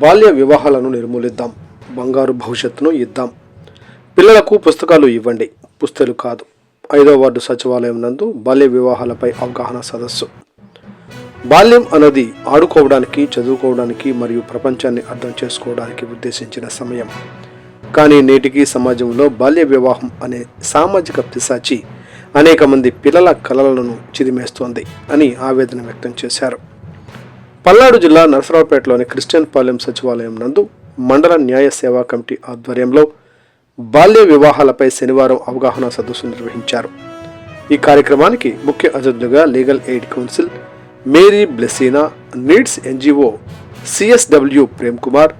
బాల్య వివాహాలను నిర్మూలిద్దాం, బంగారు భవిష్యత్తును ఇద్దాం. పిల్లలకు పుస్తకాలు ఇవ్వండి, పుస్తలు కాదు. 5వ వార్డు సచివాలయం నందు బాల్య వివాహాలపై అవగాహన సదస్సు. బాల్యం అన్నది ఆడుకోవడానికి, చదువుకోవడానికి మరియు ప్రపంచాన్ని అర్థం చేసుకోవడానికి ఉద్దేశించిన సమయం. కానీ నేటికి సమాజంలో బాల్య వివాహం అనే సామాజిక పిశాచి అనేక మంది పిల్లల కలలను చిదిమేస్తోంది అని ఆవేదన వ్యక్తం చేశారు. పల్నాడు జిల్లా నరసరావుపేటలోని క్రిస్టియన్ పాలెం సచివాలయం నందు మండల న్యాయ సేవా కమిటీ ఆధ్వర్యంలో బాల్య వివాహాలపై శనివారం అవగాహన సదస్సు నిర్వహించారు. ఈ కార్యక్రమానికి ముఖ్య అతిథులుగా legal aid council, Mary Blessina, needs NGO, CSW Prem Kumar,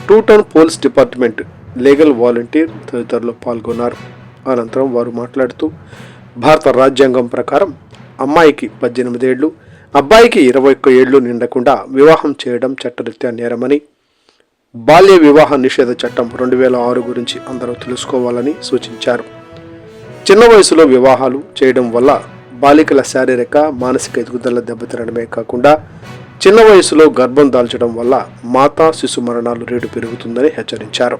two town police department legal volunteer తదితరులు పాల్గొన్నారు. అనంతరం వారు మాట్లాడుతూ భారత రాజ్యాంగం ప్రకారం అమ్మాయికి 18 ఏళ్లు, అబ్బాయికి 21 ఏళ్లు నిండకుండా వివాహం చేయడం చట్టరీత్యా నేరమని, బాల్య వివాహ నిషేధ చట్టం 2006 గురించి అందరూ తెలుసుకోవాలని సూచించారు. చిన్న వయసులో వివాహాలు చేయడం వల్ల బాలికల శారీరక, మానసిక ఎదుగుదల దెబ్బతినడమే కాకుండా చిన్న వయసులో గర్భం దాల్చడం వల్ల మాతా శిశు మరణాలు రేటు పెరుగుతుందని హెచ్చరించారు.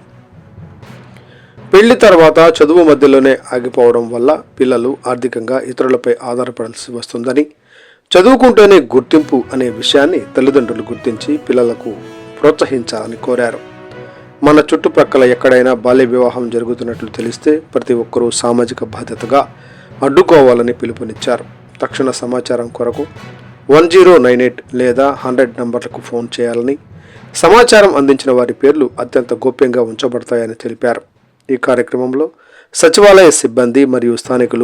పెళ్లి తర్వాత చదువు మధ్యలోనే ఆగిపోవడం వల్ల పిల్లలు ఆర్థికంగా ఇతరులపై ఆధారపడాల్సి వస్తుందని, చదువుకుంటేనే గుర్తింపు అనే విషయాన్ని తల్లిదండ్రులు గుర్తించి పిల్లలకు ప్రోత్సహించాలని కోరారు. మన చుట్టుప్రక్కల ఎక్కడైనా బాల్య వివాహం జరుగుతున్నట్లు తెలిస్తే ప్రతి ఒక్కరూ సామాజిక బాధ్యతగా అడ్డుకోవాలని పిలుపునిచ్చారు. తక్షణ సమాచారం కొరకు 1098 లేదా 100 నంబర్లకు ఫోన్ చేయాలని, సమాచారం అందించిన వారి పేర్లు అత్యంత గోప్యంగా ఉంచబడతాయని తెలిపారు. ఈ కార్యక్రమంలో సచివాలయ సిబ్బంది మరియు స్థానికులు